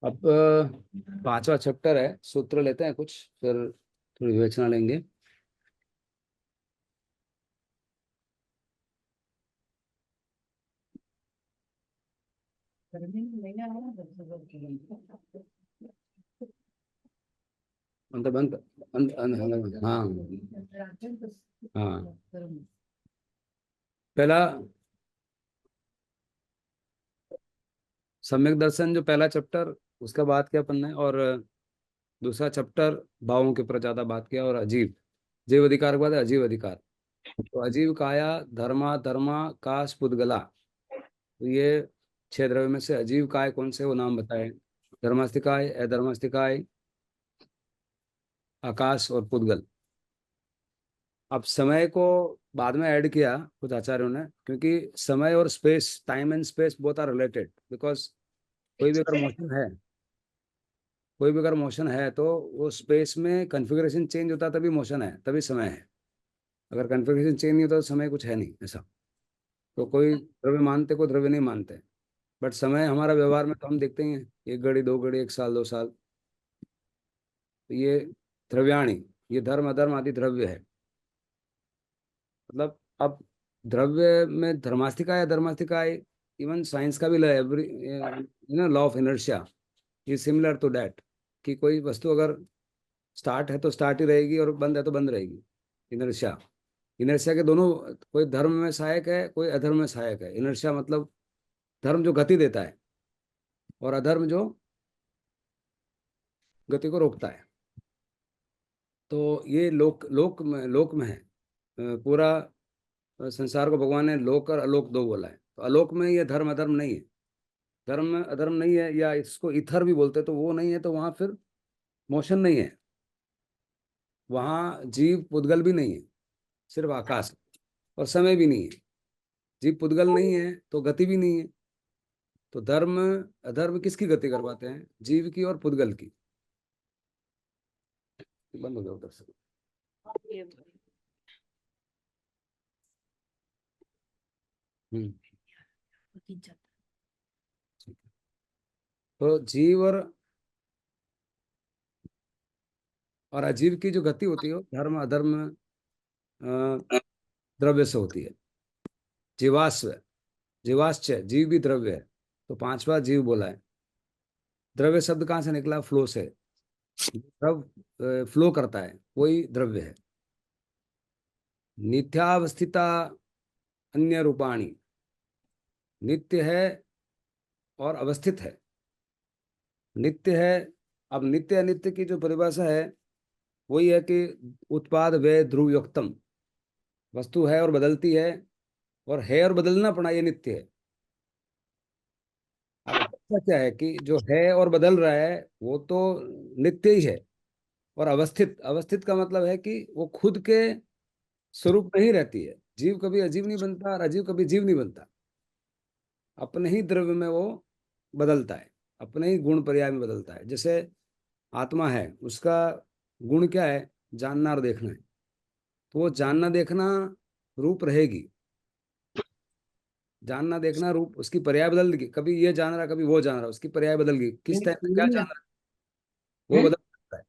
अब पांचवा चैप्टर है, सूत्र लेते हैं कुछ, फिर थोड़ी विवेचना लेंगे। अंत अंत हाँ हाँ। पहला सम्यक दर्शन जो पहला चैप्टर, उसका बात किया अपन ने। और दूसरा चैप्टर भावों के ऊपर ज्यादा बात किया। और अजीव जीव अधिकार के बाद अजीव अधिकार। तो अजीव काया धर्मा धर्मा काश पुद्गला। तो ये छह द्रव्य में से अजीव काय कौन से, वो नाम बताए। धर्मास्तिकाय, अधर्मास्तिकाय, आकाश और पुद्गल। अब समय को बाद में ऐड किया कुछ आचार्यों ने, क्योंकि समय और space, time and space both are related. Because कोई भी अगर मोशन है, कोई भी अगर मोशन है तो वो स्पेस में कन्फिग्रेशन चेंज होता है, तभी मोशन है, तभी समय है। अगर कन्फिग्रेशन चेंज नहीं होता तो समय कुछ है नहीं ऐसा। तो कोई द्रव्य मानते, कोई द्रव्य नहीं मानते। बट समय हमारा व्यवहार में तो हम देखते ही हैं, एक घड़ी, दो घड़ी, एक साल, दो साल। तो ये द्रव्याणी, ये धर्म अधर्म आदि द्रव्य है। मतलब अब द्रव्य में धर्मास्तिका है, धर्मास्तिका है। इवन साइंस का भी law, every law of inertia is similar to that. कि कोई वस्तु अगर स्टार्ट है तो स्टार्ट ही रहेगी, और बंद है तो बंद रहेगी। इनर्शिया, इनर्शिया के दोनों, कोई धर्म में सहायक है, कोई अधर्म में सहायक है। इनर्शिया मतलब धर्म जो गति देता है, और अधर्म जो गति को रोकता है। तो ये लोक में है। पूरा संसार को भगवान ने लोक और अलोक दो बोला है। तो अलोक में ये धर्म अधर्म नहीं है। धर्म अधर्म नहीं है, या इसको इथर भी बोलते हैं, तो वो नहीं है। तो वहां फिर मोशन नहीं है, वहां जीव पुद्गल भी नहीं है, सिर्फ आकाश। और समय भी नहीं है। जीव पुद्गल नहीं है तो गति भी नहीं है। तो धर्म अधर्म किसकी गति करवाते हैं? जीव की और पुद्गल की। बंद हो गया उधर से। हम्म। तो जीव और अजीव की जो गति होती है वो धर्म अधर्म द्रव्य से होती है। जीवाश्व, जीवाश्च, जीव भी द्रव्य है। तो पांचवा जीव बोला है। द्रव्य शब्द कहाँ से निकला? फ्लो से। द्रव फ्लो करता है, वही द्रव्य है। नित्यावस्थिता अन्य रूपाणी। नित्य है और अवस्थित है। नित्य है। अब नित्य अनित्य की जो परिभाषा है, वही है कि उत्पाद व्यय ध्रुवयोक्तम। वस्तु है और बदलती है और बदलना पड़ा, ये नित्य है। अब ऐसा क्या है कि जो है और बदल रहा है वो तो नित्य ही है। और अवस्थित, अवस्थित का मतलब है कि वो खुद के स्वरूप में ही रहती है। जीव कभी अजीव नहीं बनता, और अजीव कभी जीव नहीं बनता। अपने ही द्रव्य में वो बदलता है, अपने ही गुण पर्याय में बदलता है। जैसे आत्मा है, उसका गुण क्या है? जानना और देखना है। तो वो जानना देखना रूप रहेगी। जानना देखना रूप, उसकी पर्याय बदल गई। कभी ये जान रहा, कभी वो जान रहा, उसकी पर्याय बदल गई। किस टाइम पे क्या जान रहा है वो बदल सकता है।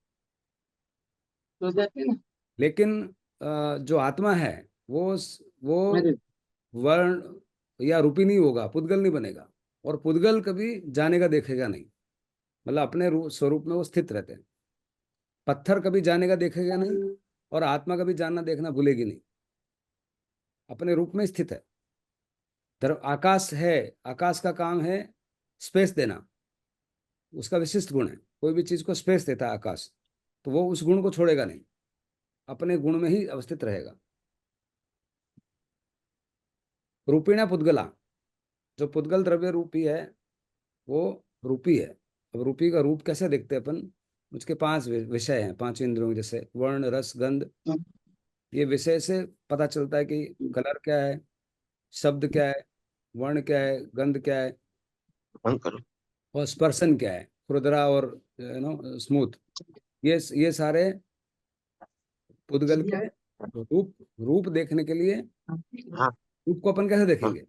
लेकिन जो आत्मा है, वो वर्ण या रूपी नहीं होगा, पुद्गल नहीं बनेगा। और पुद्गल कभी जानेगा देखेगा नहीं। मतलब अपने स्वरूप में वो स्थित रहते हैं। पत्थर कभी जानेगा देखेगा नहीं, और आत्मा कभी जानना देखना भूलेगी नहीं। अपने रूप में स्थित है। आकाश है, आकाश का काम है स्पेस देना। उसका विशिष्ट गुण है, कोई भी चीज को स्पेस देता है आकाश। तो वो उस गुण को छोड़ेगा नहीं, अपने गुण में ही अवस्थित रहेगा। रूपिणा पुद्गला, जो पुद्गल द्रव्य रूपी है, वो रूपी है। अब रूपी का रूप कैसे देखते हैं अपन? उसके पांच विषय हैं, पांच इंद्रियों, जैसे वर्ण रस गंध। ये विषय से पता चलता है कि कलर क्या है, शब्द क्या है, वर्ण क्या है, गंध क्या है, बंद करो। और स्पर्शन क्या है, खुरदरा और स्मूथ। ये सारे पुद्गल के रूप, रूप देखने के लिए। हाँ रूप को अपन कैसे हाँ। देखेंगे?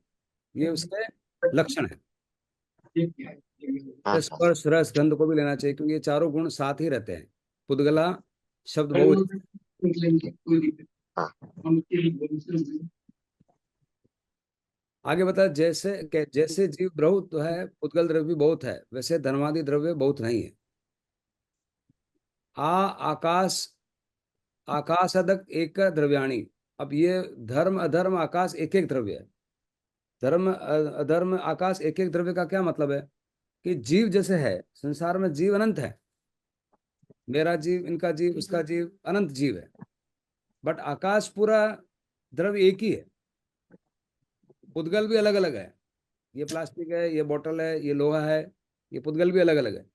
ये उसके लक्षण है। हाँ हाँ। स्पर्श रस गंध को भी लेना चाहिए, क्योंकि ये चारों गुण साथ ही रहते हैं। पुद्गला शब्द बहुत। हाँ। आगे बता, जैसे जीव बहुत है, पुद्गल द्रव्य भी बहुत है, वैसे धर्मादि द्रव्य बहुत नहीं है। आकाश आकाशदक एक द्रव्याणी। अब ये धर्म अधर्म आकाश एक एक द्रव्य है। धर्म अधर्म आकाश एक एक द्रव्य का क्या मतलब है? कि जीव जैसे है, संसार में जीव अनंत है। मेरा जीव, इनका जीव, उसका जीव, अनंत जीव है। बट आकाश पूरा द्रव्य एक ही है। पुद्गल भी अलग अलग है। ये प्लास्टिक है, ये बोतल है, ये लोहा है। ये पुद्गल भी अलग अलग है।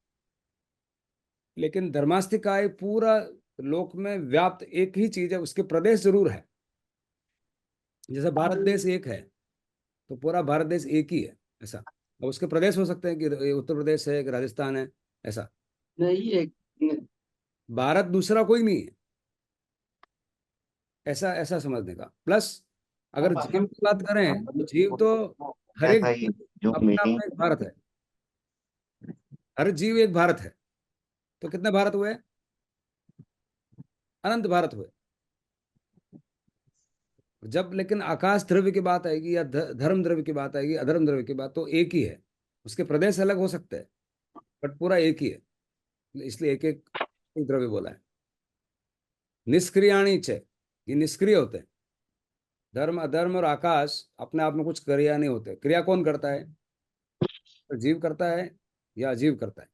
लेकिन धर्मास्तिकाय पूरा लोक में व्याप्त एक ही चीज है, उसके प्रदेश जरूर है। जैसे भारत देश एक है, तो पूरा भारत देश एक ही है, ऐसा। अब उसके प्रदेश हो सकते हैं कि ये उत्तर प्रदेश है कि राजस्थान है, ऐसा। नहीं एक। भारत दूसरा कोई नहीं है, ऐसा ऐसा समझने का। प्लस अगर जीव की बात करें तो जीव तो हर एक ऐसा ही जीव जो अपना मीटिंग। अपना एक भारत है। हर जीव एक भारत है। तो कितने भारत हुए? अनंत भारत हुए। जब लेकिन आकाश द्रव्य की बात आएगी या धर्म द्रव्य की बात आएगी, अधर्म द्रव्य की बात, तो एक ही है। उसके प्रदेश अलग हो सकते हैं, बट पूरा एक ही है। इसलिए एक एक एक द्रव्य बोला है। निष्क्रियाणी च, ये निष्क्रिय होते हैं। धर्म अधर्म और आकाश अपने आप में कुछ क्रिया नहीं होते। क्रिया कौन करता है? तो जीव करता है या अजीव करता है।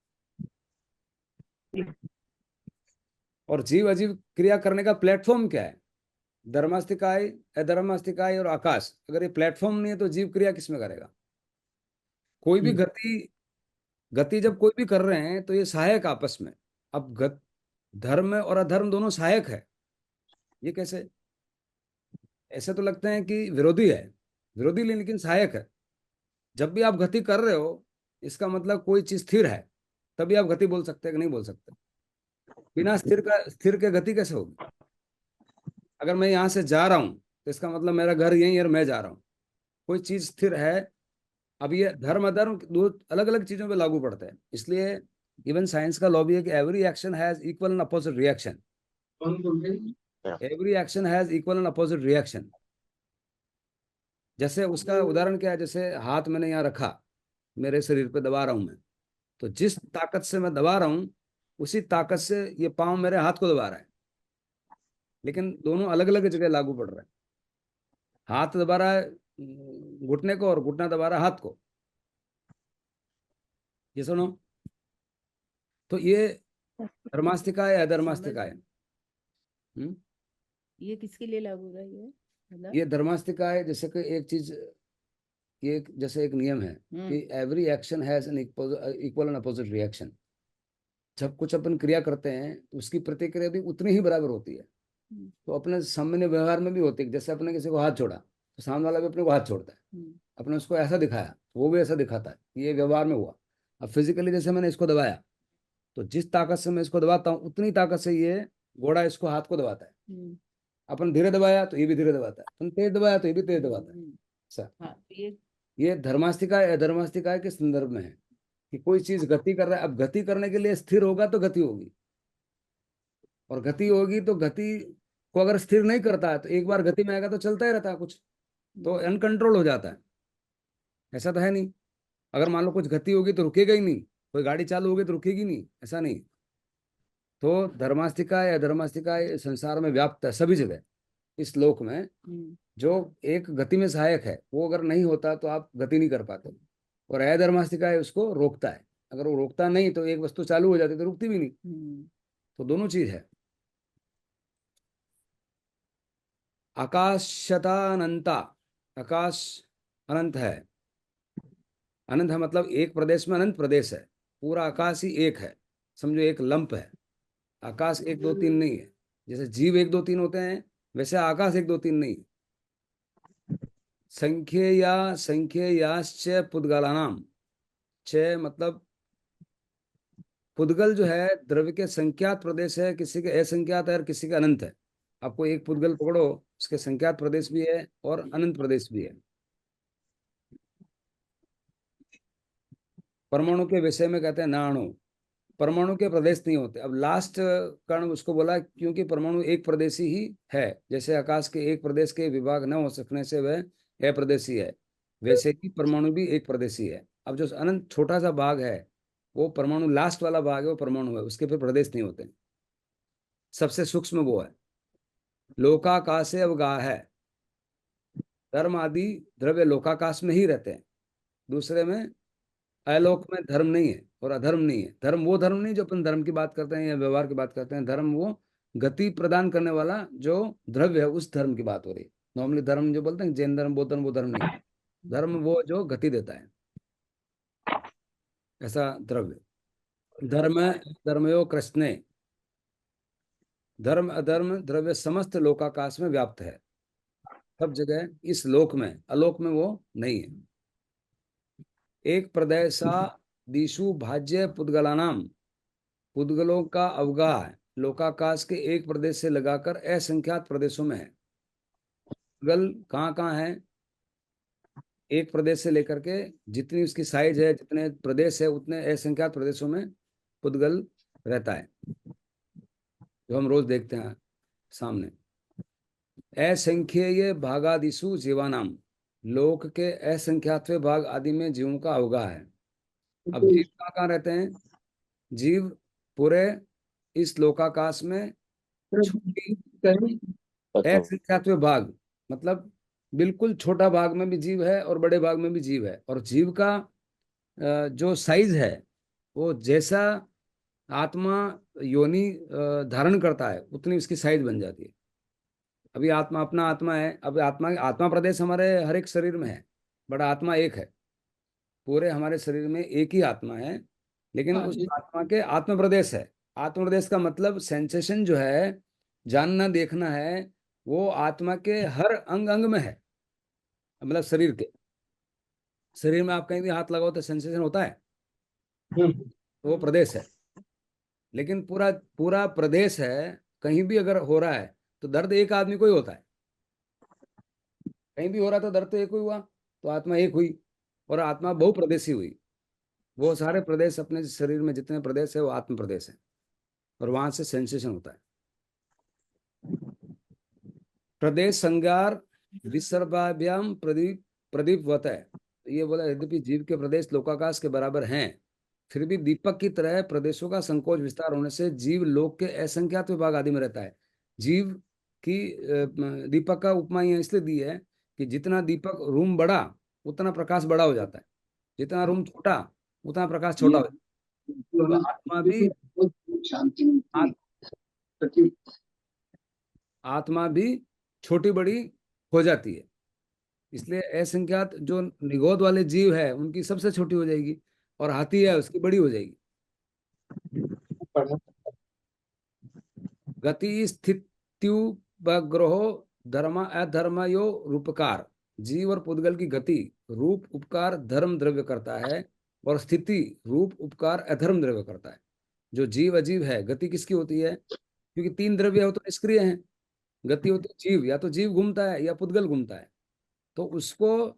और जीव अजीव क्रिया करने का प्लेटफॉर्म क्या है? धर्मास्तिकाय, अधर्मास्तिकाय और आकाश। अगर ये प्लेटफॉर्म नहीं है तो जीव क्रिया किसमें करेगा? कोई भी गति, गति जब कोई भी कर रहे हैं तो ये सहायक आपस में। अब धर्म और अधर्म दोनों सहायक है। ये कैसे? ऐसे तो लगते हैं कि विरोधी है। विरोधी नहीं, लेकिन सहायक है। जब भी आप गति कर रहे हो, इसका मतलब कोई चीज स्थिर है, तभी आप गति बोल सकते हैं कि नहीं बोल सकते। बिना स्थिर के गति कैसे होगी? अगर मैं यहाँ से जा रहा हूँ तो इसका मतलब मेरा घर यहीं है और मैं जा रहा हूँ। कोई चीज स्थिर है। अब ये धर्म अधर्म दो अलग अलग चीजों पे लागू पड़ते हैं, इसलिए इवन साइंस का लॉ भी है कि every action has equal and opposite reaction. Every action has equal and opposite reaction. जैसे उसका उदाहरण क्या है? जैसे हाथ मैंने यहाँ रखा, मेरे शरीर पे दबा रहा हूं मैं, तो जिस ताकत से मैं दबा रहा हूँ, उसी ताकत से ये पाँव मेरे हाथ को दबा रहा है। लेकिन दोनों अलग अलग जगह लागू पड़ रहा है। हाथ दबा रहा है घुटने को, और घुटना दबा रहा है हाथ को। ये सुनो। तो ये धर्मास्तिका है, अधर्मास्तिका है। हम्म? ये किसके लिए लागू हो रहा है ये मतलब? ये धर्मास्तिका है। जैसे कि एक चीज, ये जैसे एक नियम है कि every action has an equal and opposite reaction. जब कुछ अपन क्रिया करते हैं तो उसकी प्रतिक्रिया भी उतनी ही बराबर होती है। तो अपने सामान्य व्यवहार में भी होती है। जैसे अपने किसी को हाथ छोड़ा तो सामने वाला भी अपने को हाथ छोड़ता है। अपने उसको ऐसा दिखाया तो वो भी ऐसा दिखाता है। ये व्यवहार में हुआ। अब फिजिकली जैसे मैंने इसको दबाया, तो जिस ताकत से मैं इसको दबाता हूँ, उतनी ताकत से ये घोड़ा इसको हाथ को दबाता है। अपन धीरे दबाया तो ये भी धीरे दबाता है, अपन तेज दबाया तो ये भी तेज दबाता है। ऐसा। हाँ ये धर्मास्तिका अधर्मास्तिका के संदर्भ में है कि कोई चीज गति कर रहा है। अब गति करने के लिए स्थिर होगा तो गति होगी, और गति होगी तो गति को अगर स्थिर नहीं करता है तो एक बार गति में आएगा तो चलता ही रहता है कुछ, तो अनकंट्रोल हो जाता है। ऐसा तो है नहीं। अगर मान लो कुछ गति होगी तो रुकेगा ही नहीं। कोई गाड़ी चालू होगी तो रुकेगी नहीं, ऐसा नहीं। तो धर्मास्तिका या अधर्मास्तिका ये संसार में व्याप्त है सभी जगह। इस लोक में जो एक गति में सहायक है, वो अगर नहीं होता तो आप गति नहीं कर पाते। और अधर्मास्तिका है उसको रोकता है। अगर वो रोकता नहीं तो एक वस्तु चालू हो जाती तो रुकती भी नहीं। तो दोनों चीज है। आकाशता अनंता। आकाश अनंत है। अनंत है मतलब एक प्रदेश में अनंत प्रदेश है। पूरा आकाश ही एक है। समझो एक लंप है। आकाश एक दो तीन नहीं है। जैसे जीव एक दो तीन होते हैं, वैसे आकाश एक दो तीन नहीं है। संख्येयाश्च पुद्गलानाम। च मतलब पुद्गल जो है द्रव्य के संख्यात प्रदेश है, किसी के असंख्यात है और किसी के अनंत है। आपको एक पुद्गल पकड़ो, उसके संख्यात प्रदेश भी है और अनंत प्रदेश भी है। परमाणु के विषय में कहते हैं नाणु। परमाणु के प्रदेश नहीं होते। अब लास्ट कारण उसको बोला क्योंकि परमाणु एक प्रदेशी ही है। जैसे आकाश के एक प्रदेश के विभाग न हो सकने से वह अप्रदेशी है, वैसे ही परमाणु भी एक प्रदेशी है। अब जो अनंत छोटा सा भाग है वो परमाणु, लास्ट वाला भाग है वो परमाणु है, उसके फिर प्रदेश नहीं होते। सबसे सूक्ष्म वो है। लोकाकाश से अवगाह है। धर्म आदि द्रव्य लोकाकाश में ही रहते हैं। दूसरे में अलोक में धर्म नहीं है और अधर्म नहीं है। धर्म वो धर्म नहीं जो अपन धर्म की बात करते हैं या व्यवहार की बात करते हैं। धर्म वो गति प्रदान करने वाला जो द्रव्य है, उस धर्म की बात हो रही है। नॉर्मली धर्म जो बोलते हैं जैन धर्म, बौद्ध धर्म, वो धर्म नहीं। धर्म वो जो गति देता है, ऐसा द्रव्य। धर्म धर्मयो कृष्णे। धर्म अधर्म द्रव्य समस्त लोकाकाश में व्याप्त है, सब जगह। इस लोक में, अलोक में वो नहीं है। एक प्रदेशा दिशु भाज्य पुद्गलानाम। पुद्गलों का अवगाह लोकाकाश के एक प्रदेश से लगाकर असंख्यात प्रदेशों में है। पुद्गल कहाँ कहाँ है? एक प्रदेश से लेकर के जितनी उसकी साइज है, जितने प्रदेश है, उतने असंख्यात प्रदेशों में पुद्गल रहता है, जो हम रोज देखते हैं सामने। असंख्येय भागादिशु जीवानाम। लोक के असंख्यातवें भाग आदि में जीवों का अवगाह है। अब जीव कहाँ कहाँ रहते हैं? जीव पूरे इस लोकाकाश में छोटी असंख्यातवें भाग, मतलब बिल्कुल छोटा भाग में भी जीव है और बड़े भाग में भी जीव है। और जीव का जो साइज है वो जैसा आत्मा योनि धारण करता है उतनी उसकी साइज बन जाती है। अभी आत्मा, अपना आत्मा है, अब आत्मा आत्मा प्रदेश हमारे हर एक शरीर में है, बड़ा आत्मा एक है। पूरे हमारे शरीर में एक ही आत्मा है, लेकिन हाँ उस जी। आत्मा के आत्म प्रदेश है। आत्म प्रदेश का मतलब सेंसेशन जो है, जानना देखना है, वो आत्मा के हर अंग अंग में है। मतलब शरीर के, शरीर में आप कहीं भी हाथ लगाओ तो सेंसेशन होता है, हम्म। तो वो प्रदेश है। लेकिन पूरा पूरा प्रदेश है, कहीं भी अगर हो रहा है तो दर्द एक आदमी को ही होता है। कहीं भी हो रहा तो दर्द तो एक ही हुआ, तो आत्मा एक हुई और आत्मा बहुप्रदेशी हुई। वो सारे प्रदेश, अपने शरीर में जितने प्रदेश है वो आत्म प्रदेश है, और वहां से सेंसेशन होता है। प्रदेश संज्ञार विसर्गाभ्याम प्रदीप प्रदीप वत है। ये बोला यद्यपि जीव के प्रदेश लोकाकाश के बराबर हैं, फिर भी दीपक की तरह प्रदेशों का संकोच विस्तार होने से जीव लोक के असंख्यात विभाग आदि में रहता है। जीव की दीपक का उपमा यहाँ इसलिए दी है कि जितना दीपक रूम बड़ा उतना प्रकाश बड़ा हो जाता है, जितना रूम छोटा उतना प्रकाश छोटा ये हो जाता है। तो आत्मा भी, बहुत शांति मिलती आत- है। प्रति आत्मा भी छोटी बड़ी हो जाती है। इसलिए असंख्यात जो निगोद वाले जीव है उनकी सबसे छोटी हो जाएगी, और हाथी है उसकी बड़ी हो जाएगी। पढ़ा। गति स्थित्युपग्रहो धर्म अधर्मयो रूपकार। जीव और पुद्गल की गति रूप उपकार धर्म द्रव्य करता है, और स्थिति रूप उपकार अधर्म द्रव्य करता है। जो जीव अजीव है, गति किसकी होती है? क्योंकि तीन द्रव्य हो तो निष्क्रिय हैं। गति होती है जीव, या तो जीव घूमता है या पुद्गल घूमता है, तो उसको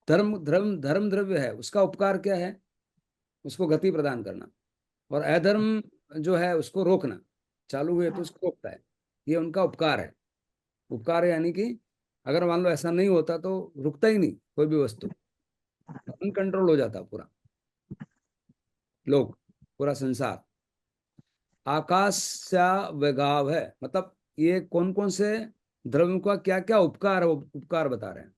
धर्म धर्म धर्म द्रव्य है, उसका उपकार क्या है? उसको गति प्रदान करना। और अधर्म जो है उसको रोकना, चालू हुए तो उसको रोकता है। ये उनका उपकार है। उपकार है यानी कि अगर मान लो ऐसा नहीं होता तो रुकता ही नहीं कोई भी वस्तु, अनकंट्रोल हो जाता पूरा लोग, पूरा संसार। आकाश सा विगाव है, मतलब ये कौन कौन से द्रव्यों का क्या क्या उपकार है, वो उपकार बता रहे हैं।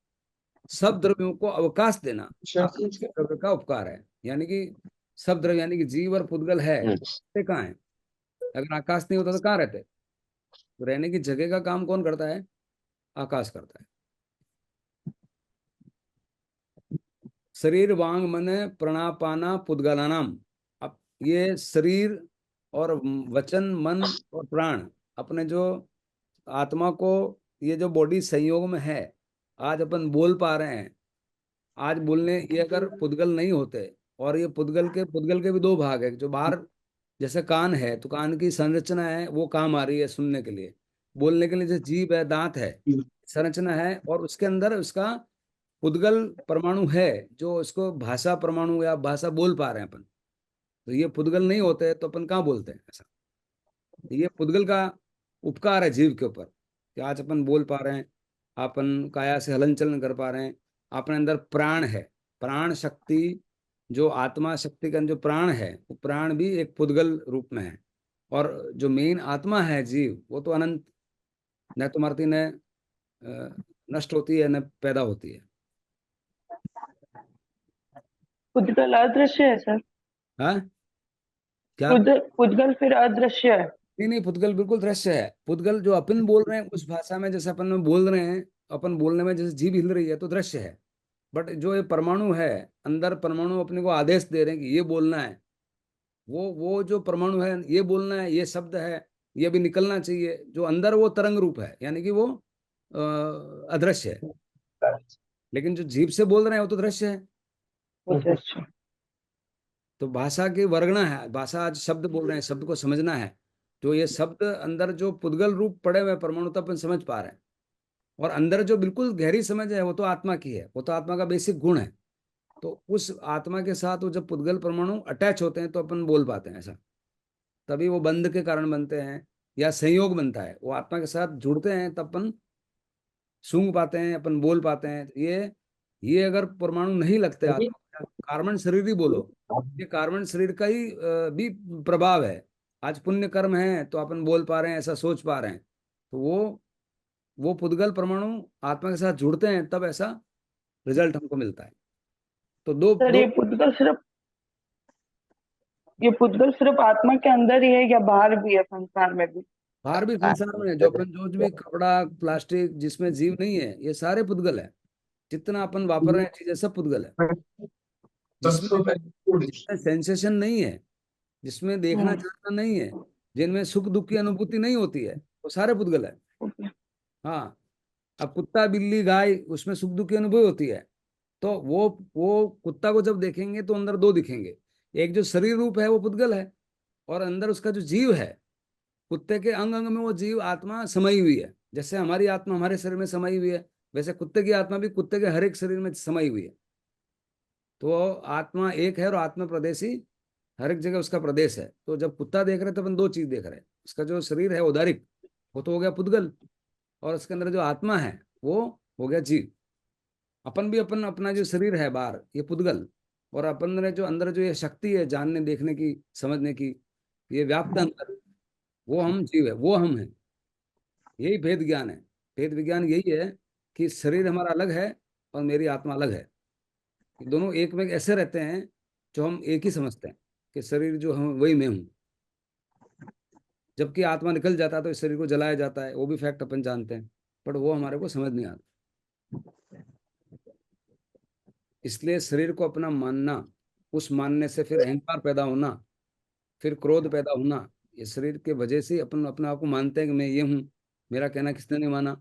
सब द्रव्यों को अवकाश देना आकाश द्रव्य का उपकार है। यानी कि सब द्रव्य, यानी कि जीव और पुद्गल है, ते कहाँ है? अगर आकाश नहीं होता तो कहाँ रहते? तो रहने की जगह का काम कौन करता है? आकाश करता है। शरीर वांग मन प्राणापाना पुद्गलानाम। अब ये शरीर और वचन मन और प्राण, अपने जो आत्मा को, ये जो बॉडी संयोग में है, आज अपन बोल पा रहे हैं। आज बोलने, ये अगर पुद्गल नहीं होते, और ये पुद्गल के भी दो भाग है जो बाहर, जैसे कान है तो कान की संरचना है वो काम आ रही है सुनने के लिए। बोलने के लिए जैसे जीभ है, दांत है, संरचना है, और उसके अंदर उसका पुद्गल परमाणु है जो इसको भाषा परमाणु या भाषा बोल पा रहे हैं अपन, तो ये पुद्गल नहीं होते तो अपन कहाँ बोलते हैं ऐसा। ये पुद्गल का उपकार है जीव के ऊपर कि आज अपन बोल पा रहे हैं, अपन काया से हलन चलन कर पा रहे हैं, अपने अंदर प्राण है, प्राण शक्ति, जो आत्मा शक्ति का जो प्राण है वो प्राण भी एक पुद्गल रूप में है। और जो मेन आत्मा है जीव, वो तो अनंत, न तो मरती न नष्ट होती है न पैदा होती है। पुद्गल अदृश्य है सर। हाँ क्या? पुद्गल फिर अदृश्य है। नहीं नहीं, पुद्गल बिल्कुल दृश्य है। पुद्गल जो अपन बोल रहे हैं उस भाषा में, जैसे अपन में बोल रहे हैं, अपन बोलने में जैसे जीभ हिल रही है तो दृश्य है। बट जो ये परमाणु है, अंदर परमाणु अपने को आदेश दे रहे हैं कि ये बोलना है, वो जो परमाणु है ये बोलना है, ये शब्द है, ये भी निकलना चाहिए, जो अंदर वो तरंग रूप है, यानी कि वो अदृश्य है। लेकिन जो जीभ से बोल रहे हैं वो तो दृश्य है। अदृश्य। तो भाषा की वर्गना है, भाषा आज शब्द बोल रहे हैं, शब्द को समझना है। तो ये शब्द अंदर जो पुद्गल रूप पड़े हुए परमाणु तो अपन समझ पा रहे हैं, और अंदर जो बिल्कुल गहरी समझ है वो तो आत्मा की है, वो तो आत्मा का बेसिक गुण है। तो उस आत्मा के साथ वो जब पुद्गल परमाणु अटैच होते हैं तो अपन बोल पाते हैं ऐसा। तभी वो बंध के कारण बनते हैं या संयोग बनता है, वो आत्मा के साथ जुड़ते हैं तब अपन सूंघ पाते हैं, अपन बोल पाते हैं। ये अगर परमाणु नहीं लगते आत्मा, कार्बन शरीर ही बोलो, ये कार्बन शरीर का ही भी प्रभाव है। आज पुण्य कर्म है तो अपन बोल पा रहे हैं, ऐसा सोच पा रहे हैं। तो वो पुद्गल परमाणु आत्मा के साथ जुड़ते हैं तब ऐसा रिजल्ट हमको मिलता है। तो दो सर दो ये पुद्गल सिर्फ आत्मा के अंदर ही है या बाहर भी है संसार में भी? बाहर भी संसार में है, जो अपन जो भी कपड़ा प्लास्टिक जिसमें जीव नहीं है ये सारे पुद्गल है। जितना अपन वापर रहे हैं चीजें सब पुद्गल है। जिसमें सेंसेशन नहीं है, जिसमें देखना चाहना नहीं है, जिनमें सुख दुख की अनुभूति नहीं होती है, वो सारे पुद्गल है। हाँ, अब कुत्ता बिल्ली गाय उसमें सुख दुख की अनुभूति होती है, तो वो कुत्ता को जब देखेंगे तो अंदर दो दिखेंगे, एक जो शरीर रूप है वो पुद्गल है, और अंदर उसका जो जीव है, कुत्ते के अंग अंग में वो जीव आत्मा समाई हुई है। जैसे हमारी आत्मा हमारे शरीर में समाई हुई है, वैसे कुत्ते की आत्मा भी कुत्ते के हर एक शरीर में समाई हुई है। तो आत्मा एक है और आत्मा प्रदेशी हर एक जगह उसका प्रदेश है। तो जब कुत्ता देख रहे हैं तो अपन दो चीज देख रहे हैं, उसका जो शरीर है उदारिक, वो तो हो गया पुद्गल, और उसके अंदर जो आत्मा है वो हो गया जीव। अपन भी अपन अपना जो शरीर है बाहर ये पुद्गल, और अपन ने जो अंदर जो ये शक्ति है जानने देखने की समझने की, ये व्याप्त अंदर, वो हम जीव है, वो हम है। यही भेद ज्ञान है। भेद विज्ञान यही है कि शरीर हमारा अलग है और मेरी आत्मा अलग है। दोनों एक में ऐसे रहते हैं जो हम एक ही समझते हैं कि शरीर जो हम वही मैं हूँ, जबकि आत्मा निकल जाता है तो इस शरीर को जलाया जाता है, वो भी फैक्ट अपन जानते हैं, बट वो हमारे को समझ नहीं आता। इसलिए शरीर को अपना मानना, उस मानने से फिर अहंकार पैदा होना, फिर क्रोध पैदा होना, ये शरीर के वजह से अपन अपने आप को मानते हैं कि मैं ये हूँ, मेरा कहना किसने नहीं माना,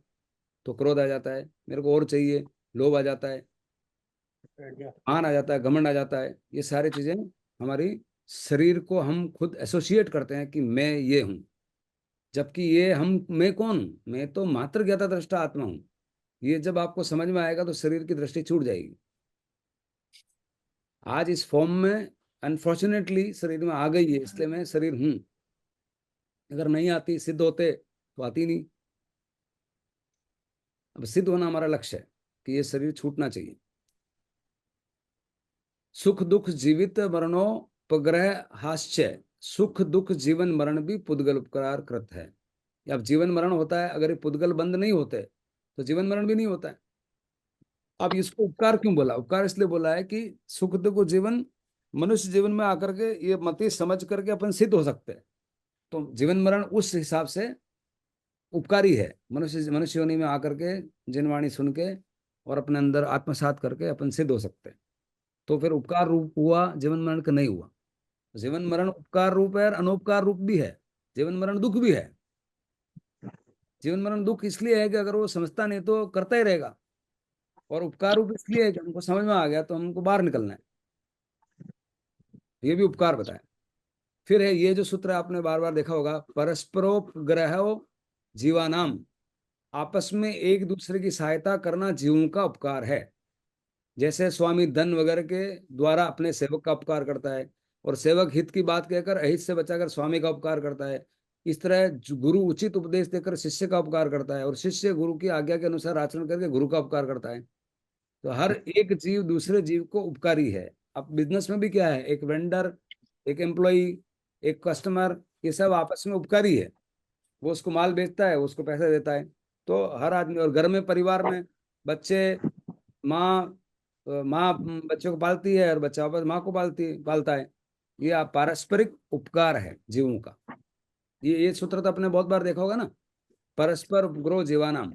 तो क्रोध आ जाता है, मेरे को और चाहिए, लोभ आ जाता है, मान आ जाता है, घमंड आ जाता है। ये सारी चीजें हमारी शरीर को हम खुद एसोसिएट करते हैं कि मैं ये हूँ, जबकि ये हम, मैं कौन हूँ? मैं तो मात्र ज्ञाता दृष्टा आत्मा हूँ। ये जब आपको समझ में आएगा तो शरीर की दृष्टि छूट जाएगी। आज इस फॉर्म में अनफॉर्चुनेटली शरीर में आ गई है, इसलिए मैं शरीर हूँ। अगर नहीं आती, सिद्ध होते तो आती नहीं। अब सिद्ध होना हमारा लक्ष्य है कि ये शरीर छूटना चाहिए। सुख दुख जीवित मरणोपग्रह हास्य, सुख दुख जीवन मरण भी पुद्गल उपकार कृत है। अब जीवन मरण होता है, अगर ये पुद्गल बंद नहीं होते तो जीवन मरण भी नहीं होता है। अब इसको उपकार क्यों बोला? उपकार इसलिए बोला है कि सुख दुख जीवन मनुष्य जीवन में आकर के ये मति समझ करके अपन सिद्ध हो सकते हैं। तो जीवन मरण उस हिसाब से उपकारी है। मनुष्य योनि में आकर के जिनवाणी सुन के और अपने अंदर आत्मसात करके अपन सिद्ध हो सकते हैं। तो फिर उपकार रूप हुआ, जीवन मरण का नहीं हुआ। जीवन मरण उपकार रूप है और अनोपकार रूप भी है। जीवन मरण दुख भी है। जीवन मरण दुख इसलिए है कि अगर वो समझता नहीं तो करता ही रहेगा, और उपकार रूप इसलिए है कि हमको समझ में आ गया तो हमको बाहर निकलना है। ये भी उपकार बताया। फिर है ये जो सूत्र आपने बार बार देखा होगा, परस्परोपग्रह जीवानाम, आपस में एक दूसरे की सहायता करना जीवों का उपकार है। जैसे स्वामी धन वगैरह के द्वारा अपने सेवक का उपकार करता है, और सेवक हित की बात कहकर अहित से बचाकर स्वामी का उपकार करता है, इस तरह गुरु उचित उपदेश देकर शिष्य का उपकार करता है, और शिष्य गुरु की आज्ञा के अनुसार आचरण करके गुरु का उपकार करता है। तो हर एक जीव दूसरे जीव को उपकारी है। अब बिजनेस में भी क्या है, एक वेंडर, एक एम्प्लॉई, एक कस्टमर, ये सब आपस में उपकारी है। वो उसको माल बेचता है, वो उसको पैसे देता है। तो हर आदमी, और घर में परिवार में बच्चे, माँ माँ बच्चों को पालती है और बच्चा वापस माँ को पालता है। ये आप पारस्परिक उपकार है जीवों का। ये सूत्र तो आपने बहुत बार देखा होगा ना, परस्पर उपग्रो जीवानाम।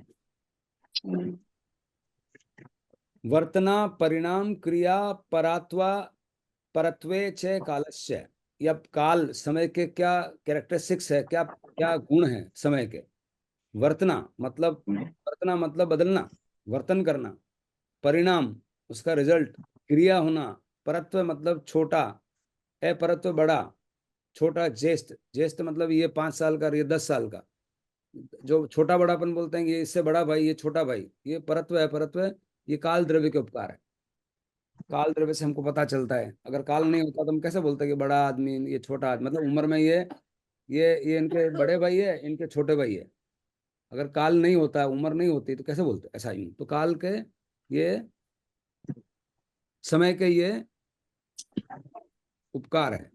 वर्तना परिणाम क्रिया परात्वा परत्वे च कालस्य। या काल, समय के क्या कैरेक्टरिस्टिक्स है, क्या क्या गुण है समय के। वर्तना मतलब बदलना, वर्तन करना। परिणाम उसका रिजल्ट, क्रिया होना। परत्व मतलब छोटा, अपरत्व बड़ा, छोटा ज्येष्ठ, ज्येष्ठ मतलब ये 5 साल का और ये 10 साल का। जो छोटा बड़ापन बोलते हैं, ये इससे बड़ा भाई, ये छोटा भाई, ये परत्व है। परत्व ये काल द्रव्य के उपकार है। काल द्रव्य से हमको पता चलता है। अगर काल नहीं होता तो हम कैसे बोलते कि बड़ा आदमी, ये छोटा आदमी, मतलब उम्र में ये इनके बड़े भाई है, इनके छोटे भाई है। अगर काल नहीं होता, उम्र नहीं होती, तो कैसे बोलते ऐसा ही। तो काल के ये, समय के ये उपकार है।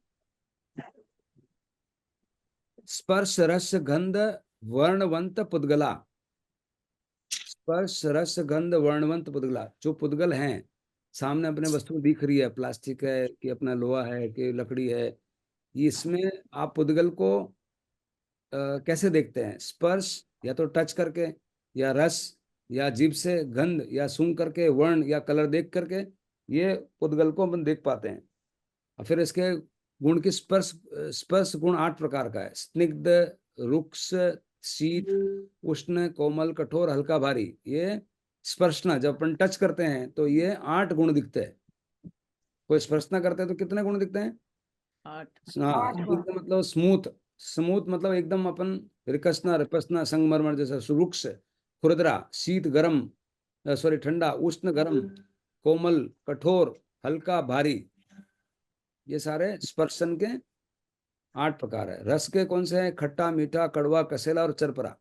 स्पर्श रस गंध वर्णवंत पुद्गला। स्पर्श रस गंध वर्णवंत पुद्गला, जो पुद्गल हैं, सामने अपने वस्तु दिख रही है, प्लास्टिक है कि अपना लोहा है कि लकड़ी है, ये इसमें आप पुद्गल को कैसे देखते हैं? स्पर्श या तो टच करके, या रस, या जीभ से, गंध या सूंघ करके, वर्ण या कलर देख करके ये पुद्गल को अपन देख पाते हैं। और फिर इसके गुण की स्पर्श, स्पर्श गुण 8 प्रकार का है। स्निग्ध, रुक्ष, शीत, उष्ण, कोमल, कठोर, हल्का, भारी। ये स्पर्शना, जब अपन टच करते हैं तो ये 8 गुण दिखते हैं। कोई स्पर्शना करते हैं तो कितने गुण दिखते हैं? 8। हाँ, स्निग्ध मतलब स्मूथ, स्मूथ मतलब एकदम अपन रिकसना रिपसना, संगमरमर जैसा। रुक्ष खुरदरा, शीत गरम, सॉरी ठंडा, उष्ण गरम, कोमल कठोर, हल्का भारी। ये सारे स्पर्शन के 8 प्रकार है। रस के कौन से हैं? खट्टा, मीठा, कड़वा, कसेला और चरपरा,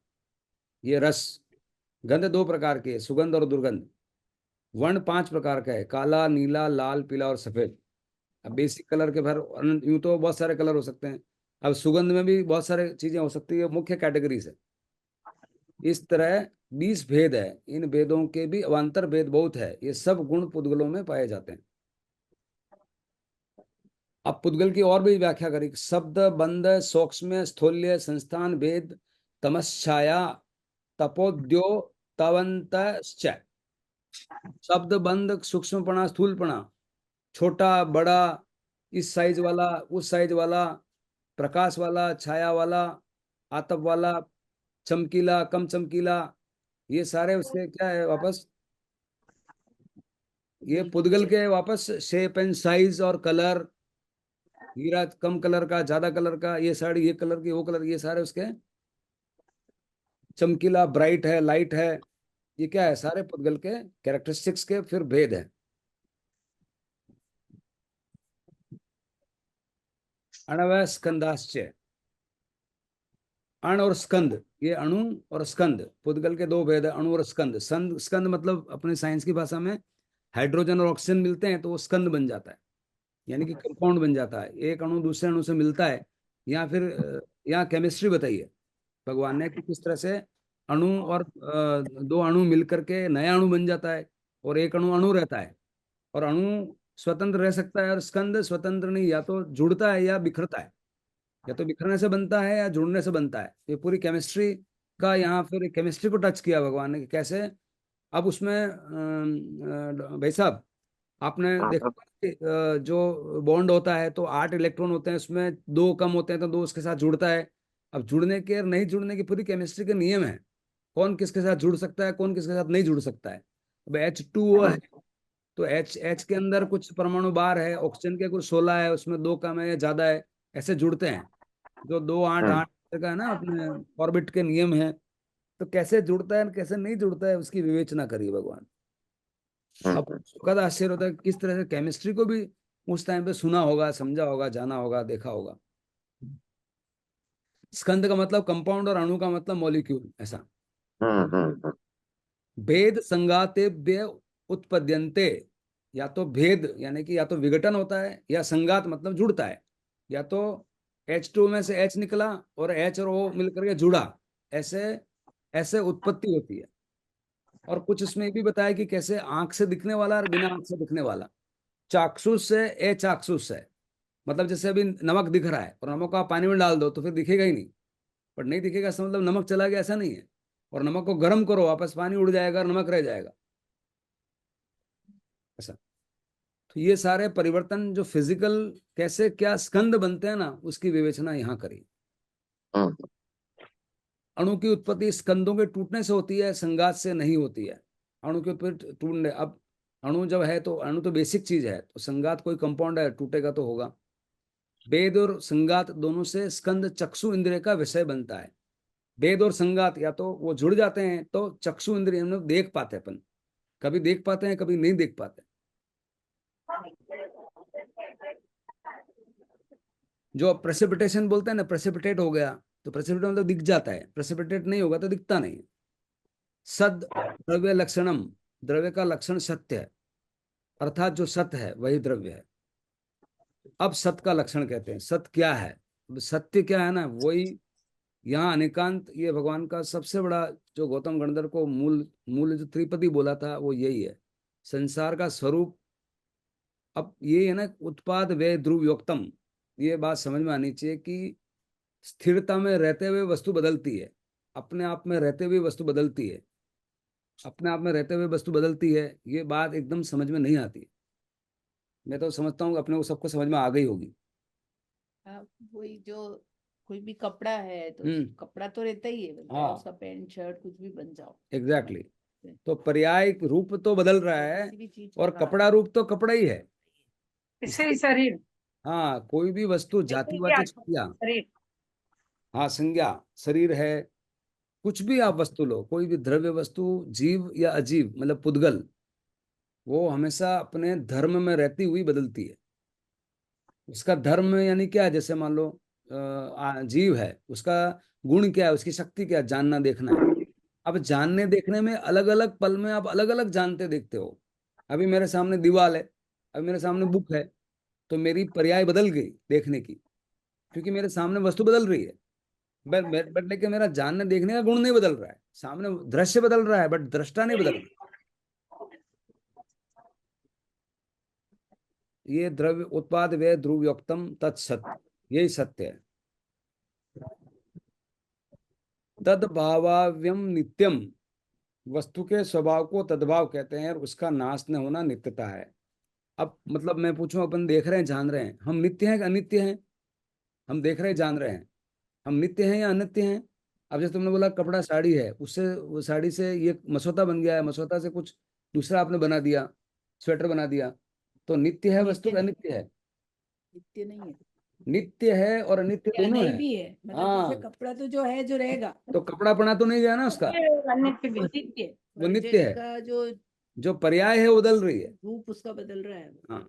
ये रस। गंध 2 प्रकार की है, सुगंध और दुर्गंध। वर्ण 5 प्रकार का है, काला, नीला, लाल, पीला और सफेद। अब बेसिक कलर के भर, यूं तो बहुत सारे कलर हो सकते हैं। अब सुगंध में भी बहुत सारे चीजें हो सकती है, मुख्य कैटेगरीज है। इस तरह 20 भेद है। इन भेदों के भी अवान्तर भेद बहुत है। ये सब गुण पुद्गलों में पाए जाते हैं। अब पुद्गल की और भी व्याख्या करी। शब्द बंध, सूक्ष्म स्थूल्य, संस्थान भेद, तमश्छाया, तपोद्यो, तवंतश्च। शब्द बंध, सूक्ष्मपना, स्थूलपना, छोटा बड़ा, इस साइज वाला, उस साइज वाला, प्रकाश वाला, छाया वाला, आतप वाला, चमकीला, कम चमकीला, ये सारे उसके क्या है वापस? ये पुद्गल के वापस शेप एंड साइज और कलर। हीरा कम कलर का, ज्यादा कलर का, ये साड़ी ये कलर की, वो कलर, ये सारे उसके। चमकीला, ब्राइट है, लाइट है, ये क्या है? सारे पुद्गल के कैरेक्टरिस्टिक्स के फिर भेद है। अणवय स्कंदाश्चय। अण और स्कंद, ये अणु और स्कंद, पुद्गल के 2 भेद है, अणु और स्कंद। स्कंद स्कंद मतलब अपने साइंस की भाषा में हाइड्रोजन और ऑक्सीजन मिलते हैं तो वो स्कंद बन जाता है, यानी कि कंपाउंड बन जाता है। एक अणु दूसरे अणु से मिलता है, या फिर यहाँ केमिस्ट्री बताइए भगवान ने कि किस तरह से अणु और 2 अणु मिलकर के नया अणु बन जाता है, और एक अणु अणु रहता है। और अणु स्वतंत्र रह सकता है और स्कंद स्वतंत्र नहीं, या तो जुड़ता है या बिखरता है। या तो बिखरने से बनता है या जुड़ने से बनता है। ये पूरी केमिस्ट्री का यहाँ फिर केमिस्ट्री को टच किया भगवान ने कि कैसे। अब उसमें भाई साहब, आपने देखा कि, जो बॉन्ड होता है तो 8 इलेक्ट्रॉन होते हैं, उसमें 2 कम होते हैं तो 2 उसके साथ जुड़ता है। अब जुड़ने के और नहीं जुड़ने की पूरी केमिस्ट्री के नियम है, कौन किसके साथ जुड़ सकता है, कौन किसके साथ नहीं जुड़ सकता है। अब H2O है, तो एच एच के अंदर कुछ परमाणु बार है, ऑक्सीजन के कुछ 16 है, उसमें 2 कम है या ज्यादा है, ऐसे जुड़ते हैं। जो 2 8 8 का है ना अपने ऑर्बिट के नियम है। तो कैसे जुड़ता है कैसे नहीं जुड़ता है, उसकी विवेचना करिए भगवान। अब सुखद आश्चर्य होता है किस तरह से केमिस्ट्री को भी उस टाइम पे सुना होगा, समझा होगा, जाना होगा, देखा होगा। स्कंद का मतलब कंपाउंड और अणु का मतलब मॉलिक्यूल, ऐसा। भेद संगातेभ्य उत्पद्यन्ते, या तो भेद यानी कि या तो विघटन होता है, या संगात मतलब जुड़ता है, या तो H2 में से H निकला और H और O मिलकर के जुड़ा, ऐसे ऐसे उत्पत्ति होती है। और कुछ इसमें ये भी बताया कि कैसे आंख से दिखने वाला और बिना आंख से दिखने वाला, चाक्षुष से अचाक्षुष से, मतलब जैसे अभी नमक दिख रहा है और नमक को आप पानी में डाल दो तो फिर दिखेगा ही नहीं, पर नहीं दिखेगा इसका मतलब नमक चला गया, ऐसा नहीं है। और नमक को गर्म करो, वापस पानी उड़ जाएगा और नमक रह जाएगा, ऐसा। तो ये सारे परिवर्तन जो फिजिकल कैसे क्या स्कंद बनते हैं ना, उसकी विवेचना यहाँ करी। अणु की उत्पत्ति स्कंदों के टूटने से होती है, संघात से नहीं होती है। अणु के उत्पत्ति टूटने, अब अणु जब है तो अणु तो बेसिक चीज है, तो संघात कोई कंपाउंड है, टूटेगा तो होगा। वेद और संघात दोनों से स्कंद चक्षु इंद्रिय का विषय बनता है। वेद और संघात या तो वो जुड़ जाते हैं तो चक्षु इंद्रिय हम लोग देख पाते हैं, अपन कभी देख पाते हैं, कभी नहीं देख पाते। जो प्रेसिपिटेशन बोलते हैं ना, प्रेसिपिटेट हो गया तो प्रेसिपिटेट मतलब दिख जाता है, प्रेसिपिटेट नहीं होगा तो दिखता नहीं है। सद द्रव्य लक्षणम, द्रव्य का लक्षण सत्य है, अर्थात जो सत्य है वही द्रव्य है। अब सत्य का लक्षण कहते हैं, सत्य क्या है, सत्य क्या है ना, वही यहाँ अनेकांत, ये भगवान का सबसे बड़ा, जो गौतम गणधर को मूल मूल जो त्रिपदी बोला था वो यही है, संसार का स्वरूप। अब ये है ना, उत्पाद व्यय ध्रुव योक्तम, ये बात समझ में आनी चाहिए कि स्थिरता में रहते हुए वस्तु बदलती है, अपने आप में रहते हुए वस्तु बदलती है, अपने आप में रहते हुए वस्तु बदलती है, ये बात एकदम समझ में नहीं आती। मैं तो समझता हूँ अपने को सबको समझ में आ गई होगी। हाँ, वही जो कोई भी कपड़ा है तो हम्म। कपड़ा तो रहता ही है, बनता है हाँ उसका, पैंट शर्ट कुछ भी बन जाओ। एग्जैक्टली। तो पर्याय रूप तो बदल रहा है, किसी भी चीज और का कपड़ा रूप तो कपड़ा ही है। इससे ही शरीर, हाँ, कोई भी वस्तु ऐसे ही जातिवाचक आत्मा, संज्ञा, शरीर। हाँ संज्ञा, शरीर है, कुछ भी आप वस्तु लो, कोई भी द्रव्य वस्तु, जीव या अजीव मतलब पुद्गल, वो हमेशा अपने धर्म में रहती हुई बदलती है। उसका धर्म यानी क्या है, जैसे मान लो जीव है, उसका गुण क्या है, उसकी शक्ति क्या है, जानना देखना है। अब जानने देखने में अलग अलग पल में आप अलग अलग जानते देखते हो। अभी मेरे सामने दीवार है, अभी मेरे सामने बुक है, तो मेरी पर्याय बदल गई देखने की, क्योंकि मेरे सामने वस्तु बदल रही है। बट लेकिन मेरा जानने देखने का गुण नहीं बदल रहा है, सामने दृश्य बदल रहा है बट दृष्टा नहीं बदल रहा। ये द्रव्य उत्पाद व्यय ध्रुवयोक्तम तत्सत, यही सत्य है। तद्भावाव्यम नित्यम, वस्तु के स्वभाव को तद्भाव कहते हैं और उसका नाश न होना नित्यता है। अब मतलब मैं पूछूं, अपन देख रहे हैं जान रहे हैं, हम नित्य हैं कि अनित्य हैं? हम देख रहे हैं जान रहे हैं, हम नित्य हैं या अनित्य हैं? अब जैसे तुमने बोला कपड़ा साड़ी है, उससे वो साड़ी से ये मसौदा बन गया है, मसौदा से कुछ दूसरा आपने बना दिया, स्वेटर बना दिया, तो नित्य है वस्तु नित्य का, नहीं, अनित्य है? नित्य नहीं है, नित्य है और अनित्य या दोनों नहीं है। भी है, मतलब जैसे हाँ, कपड़ा तो जो है जो रहेगा, तो कपड़ा पना तो नहीं गया ना उसका, ये अन्य भी। वो नित्य है, वो पर नित्य है। जिसका जो जो पर्याय है वो बदल रही है। रूप उसका बदल रहा है। हाँ,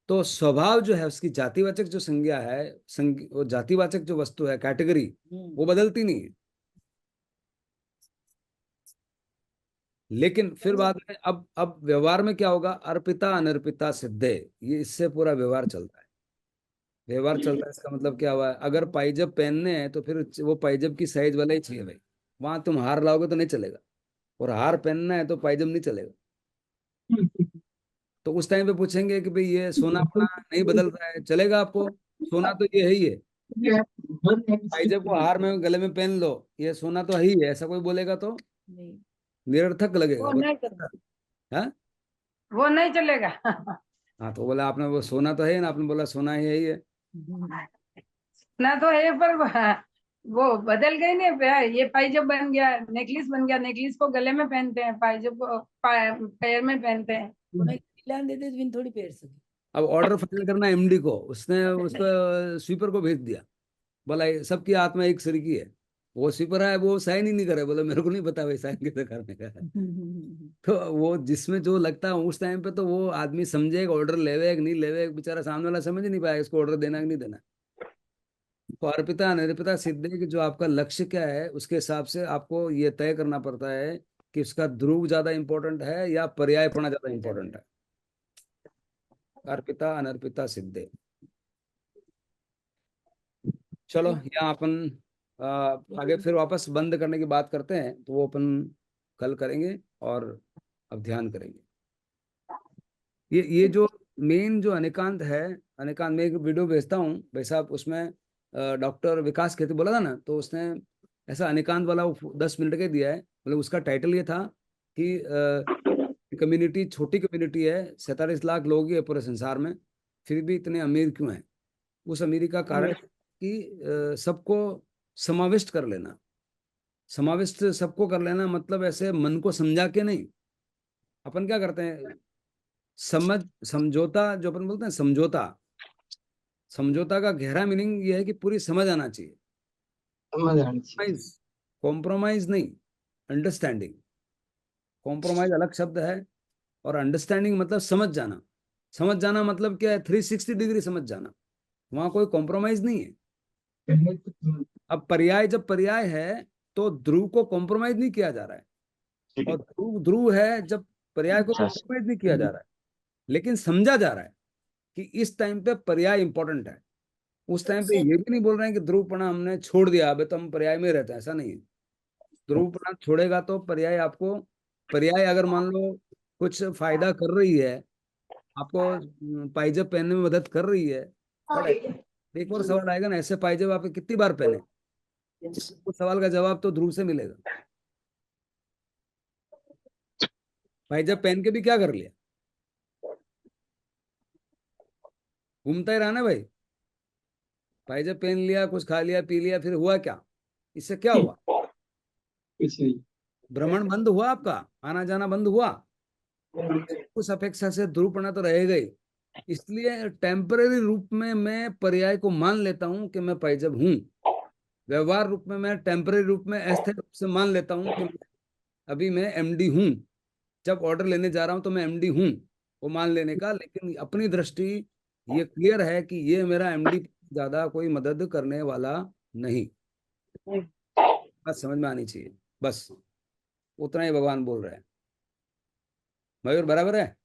तो स्वभाव जो है उसकी जातिवाचक जो संज्ञा है, वो जातिवाचक जो वस्तु है, कैटेगरी, वो बदलती नहीं है। लेकिन फिर बाद में अब व्यवहार में क्या होगा, अर्पिता अनर्पिता सिद्धे, ये इससे पूरा व्यवहार चलता है। व्यवहार चलता है इसका मतलब क्या हुआ है, अगर पाइजब पहनने हैं तो फिर वो पाइजब की साइज वाला ही चाहिए भाई। वहां तुम हार लाओगे तो नहीं चलेगा, और हार पहनना है तो पाइजब नहीं चलेगा। तो उस टाइम पे पूछेंगे कि भाई ये सोना अपना नहीं बदल रहा है, चलेगा आपको? सोना तो ये है ही है। पाइजब को हार में गले में पहन लो, ये सोना तो है ही है, ऐसा कोई बोलेगा तो नहीं, निरर्थक लगेगा, वो बोल। नहीं चलेगा, हाँ। वो नहीं चलेगा। हाँ, तो बोला आपने वो सोना तो है ना, आपने बोला सोना ही है। ना तो है, पर वो बदल गई नहीं, ये पाइजब बन गया, नेकलेस बन गया, नेकलेस को गले में पहनते हैं, पाइजब को पैर में पहनते हैं। उन्हें ध्यान देते तो बिन थोड़ी पैर सके। अब ऑर्डर फाइनल करना एमडी को, उसने उसको स्वीपर को भेज दिया, बोला ये सबकी आत्मा एक सिर की है, वो स्वीपर है, वो साइन ही नहीं करे, बोले मेरे को नहीं पता भाई साइन कैसे करने का है। तो वो जिसमें जो लगता है उस टाइम पे, तो वो आदमी समझेगा ऑर्डर लेवे कि नहीं लेवे, बेचारा सामने वाला समझ ही नहीं पाएगा इसको ऑर्डर देना कि नहीं देना। तो अर्पिता अनर्पिता सिद्धि कि जो आपका लक्ष्य क्या है उसके हिसाब से आपको ये तय करना पड़ता है कि उसका ध्रुव ज्यादा इंपॉर्टेंट है या पर्यायपणा ज्यादा इंपॉर्टेंट है। अर्पिता अनर्पिता सिद्धि। चलो यहाँ अपन अ, आगे फिर वापस बंद करने की बात करते हैं, तो वो अपन कल करेंगे। और अब ध्यान करेंगे। ये जो मेन जो अनेकांत है, अनेकांत में एक वीडियो भेजता हूँ भाई साहब, उसमें डॉक्टर विकास खेती बोला था ना, तो उसने ऐसा अनेकांत वाला वो 10 मिनट का दिया है। मतलब उसका टाइटल ये था कि कम्युनिटी छोटी कम्युनिटी है, 47 लाख लोग ही है पूरे संसार में, फिर भी इतने अमीर क्यों हैं। उस अमीरी का कारण कि सबको समाविष्ट कर लेना। समाविष्ट सबको कर लेना मतलब ऐसे मन को समझा के नहीं। अपन क्या करते हैं, समझौता जो अपन बोलते हैं, समझौता। समझौता का गहरा मीनिंग ये है कि पूरी समझ आना चाहिए। समझ आनी चाहिए। कॉम्प्रोमाइज नहीं, अंडरस्टैंडिंग। कॉम्प्रोमाइज अलग शब्द है, और अंडरस्टैंडिंग मतलब समझ जाना। समझ जाना मतलब क्या है, 360 डिग्री समझ जाना, वहां कोई कॉम्प्रोमाइज नहीं है। पहले तो समझ- अब पर्याय जब पर्याय है, तो ध्रुव को कॉम्प्रोमाइज नहीं किया जा रहा है, और ध्रुव ध्रुव है जब पर्याय को कॉम्प्रोमाइज नहीं किया जा रहा है, लेकिन समझा जा रहा है कि इस टाइम पे पर्याय इंपॉर्टेंट है। उस टाइम पे ये भी नहीं बोल रहे हैं कि ध्रुवपणा हमने छोड़ दिया, अबे तो हम पर्याय में रहते हैं, ऐसा नहीं है। ध्रुवपणा छोड़ेगा तो पर्याय आपको, पर्याय अगर मान लो कुछ फायदा कर रही है आपको, पाइजब पहनने में मदद कर रही है, बट एक और सवाल आएगा ना, ऐसे पाइजब आप कितनी बार पहने। उस सवाल का जवाब तो ध्रुव से मिलेगा। पाइजब पहन के भी क्या कर लिया, घूमता ही रहा ना भाई। पाइजब पहन लिया, कुछ खा लिया पी लिया, फिर हुआ क्या, इससे क्या हुआ, कुछ नहीं। भ्रमण बंद हुआ, आपका आना जाना बंद हुआ। उस अपेक्षा से ध्रुवपना तो रहेगा ही। इसलिए टेम्पररी रूप में मैं पर्याय को मान लेता हूं कि मैं पाइजब हूं। व्यवहार रूप में मैं टेम्पररी रूप में अस्थिर रूप से मान लेता हूं कि अभी मैं एमडी हूं। जब ऑर्डर लेने जा रहा हूं तो मैं एमडी हूं, वो मान लेने का। लेकिन अपनी दृष्टि ये क्लियर है कि ये मेरा एमडी ज्यादा कोई मदद करने वाला नहीं। बात समझ में आनी चाहिए, बस उतना ही भगवान बोल रहे हैं। मयूर बराबर है।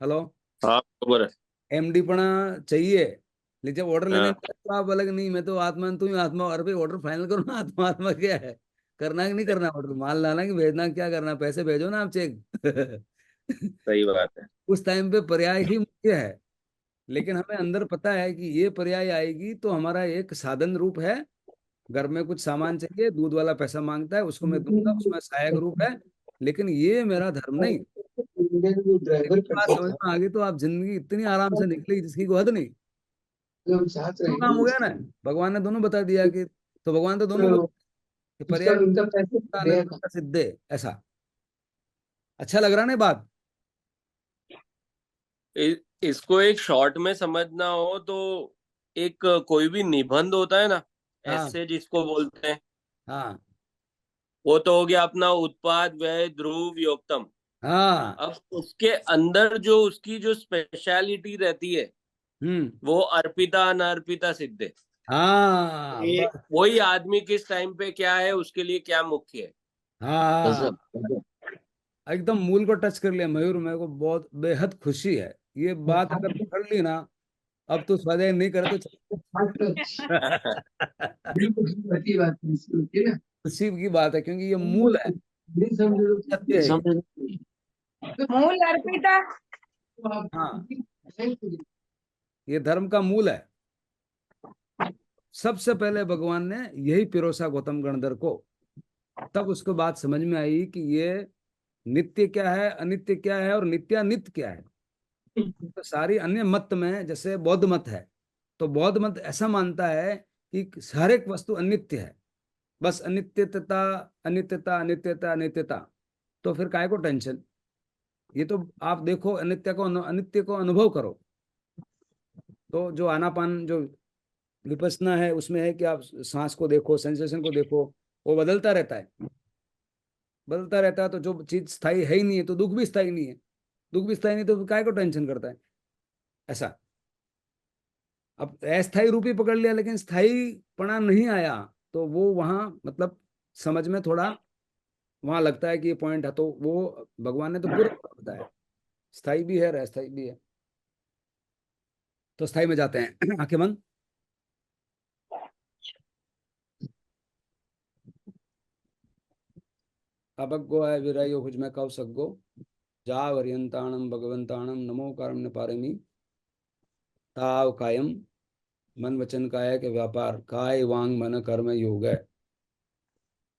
हेलो। हाँ बरोबर है। एमडी पना चाहिए, लेकिन जब ऑर्डर लेने हाँ जाए तो आप अलग नहीं, मैं तो आत्मा तू ही आत्मा, और भाई ऑर्डर फाइनल करो ना, आत्मा आत्मा क्या है, करना कि नहीं करना, ऑर्डर माल लाना कि भेजना, क्या करना, पैसे भेजो ना आप, चेक। सही बात है। उस टाइम पे पर्याय ही मुख्य है। लेकिन हमें अंदर पता है कि ये पर्याय आएगी तो हमारा एक साधन रूप है। घर में कुछ सामान चाहिए, दूध वाला पैसा मांगता है, उसको मैं दूंगा, उसमें सहायक रूप है। लेकिन ये मेरा धर्म नहीं। इंडियन जो ड्राइवर इतनी बात करता समझ था, में आ गई तो आप जिंदगी इतनी आराम से निकलेगी जिसकी कोई हद नहीं। जो हम साथ दोनों काम रहेंगे हो गया ना, भगवान ने दोनों बता दिया कि, तो भगवान तो दोनों तो बोल कि उसका पर्याय उनका पैसे गया था। सिद्ध है ऐसा। अच्छा लग रहा ना बात। इसको एक शॉर्ट में समझना हो तो एक कोई भी निबंध होता है ना, हाँ ऐसे जिसको बोलते हैं, हाँ वो तो हो गया अपना उत्पाद व्यय ध्रुव योगतम। हाँ। अब उसके अंदर जो उसकी जो स्पेशलिटी रहती है, हम्म। वो अर्पिता अनर्पिता सिद्धे। हाँ ये बस। वही आदमी किस टाइम पे क्या है, उसके लिए क्या मुख्य है। हाँ गजब। एकदम मूल को टच कर लिया मयूर, मेरे को बहुत बेहद खुशी है। ये बात अगर पकड़ ली ना, अब तो स्वाध्याय नहीं करे तो हार्ट टच। चल। दिल को छू जाती बात है इसकी, होती है ना। खुशी की बात है क्योंकि ये मूल है, नहीं समझो सत्य तो है ये। समझ मूल अर्पिता। तो आप हाँ, थैंक यू। ये धर्म का मूल है। सबसे पहले भगवान ने यही पिरोसा गौतम गणधर को, तब उसको बात समझ में आई कि ये नित्य क्या है, अनित्य क्या है, और नित्यानित्य क्या है। तो सारी अन्य मत में, जैसे बौद्ध मत है, तो बौद्ध मत ऐसा मानता है कि हर एक वस्तु अनित्य है, बस अनित्यता अनित्यता अनित्यता अनित्यता। तो फिर काय को टेंशन। ये तो आप देखो, अनित्य को अनित्य को अनुभव करो। तो जो आनापान जो विपස්සना है, उसमें है कि आप सांस को देखो, सेंसेशन को देखो, वो बदलता रहता है, बदलता रहता है। तो जो चीज स्थायी है ही नहीं है, तो दुख भी स्थायी नहीं है। दुख भी स्थायी नहीं, तो काय को टेंशन करता है, ऐसा। अब अस्थायी रूप ही पकड़ लिया, लेकिन स्थायीपना नहीं आया, तो वो वहां मतलब समझ में थोड़ा वहां लगता है कि ये पॉइंट है। तो वो भगवान ने तो पूरा बताया, स्थायी भी है और अस्थायी भी है। तो स्थायी में जाते हैं। आंखें बंद। अभग्गो है विरयो हुजमे कव सग्गो, जा वरियंताणम भगवंताणम नमो कारुण्य पारमी, ताव कायम मन वचन काया के व्यापार, काय वांग मन कर्म योग है।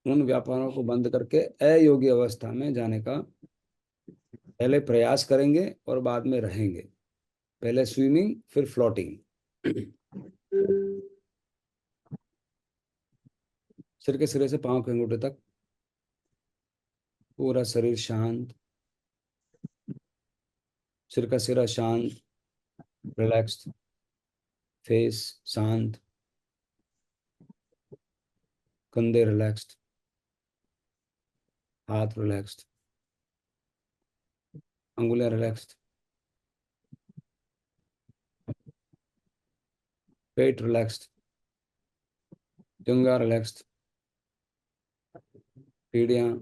उन व्यापारों को बंद करके अयोगी अवस्था में जाने का पहले प्रयास करेंगे और बाद में रहेंगे। पहले स्विमिंग, फिर फ्लोटिंग। सिर के सिरे से पांव के अंगूठे तक पूरा शरीर शांत, सिर का सिरा शांत, रिलैक्स्ड, फेस शांत, कंधे रिलैक्स्ड, हाथ रिलैक्स्ड, अंगुलियां रिलैक्स्ड, पेट रिलैक्स्ड, जंगा रिलैक्स्ड, पीढ़ियां,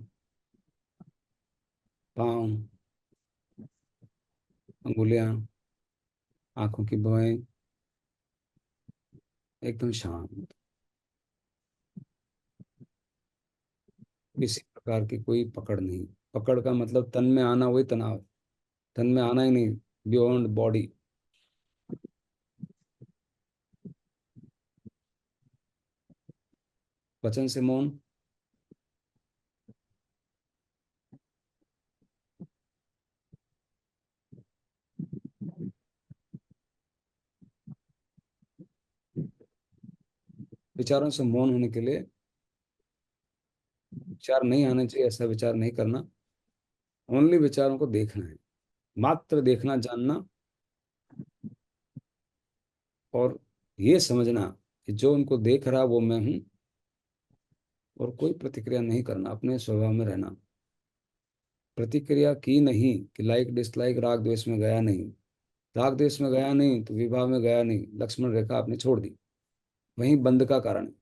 पाँव, अंगुलियां, आंखों की भौएं एकदम शांत। किसी प्रकार की कोई पकड़ नहीं। पकड़ का मतलब तन में आना, वही तनाव। तन में आना ही नहीं, बियॉन्ड बॉडी। वचन से मौन। विचारों से मौन होने के लिए, विचार नहीं आने चाहिए ऐसा विचार नहीं करना। ओनली विचारों को देखना है, मात्र देखना जानना। और ये समझना कि जो उनको देख रहा वो मैं हूं, और कोई प्रतिक्रिया नहीं करना, अपने स्वभाव में रहना। प्रतिक्रिया की नहीं कि लाइक डिसलाइक, राग द्वेष में गया नहीं। राग द्वेष में गया नहीं तो विवाह में गया नहीं, लक्ष्मण रेखा आपने छोड़ दी, वहीं बंद का कारण है।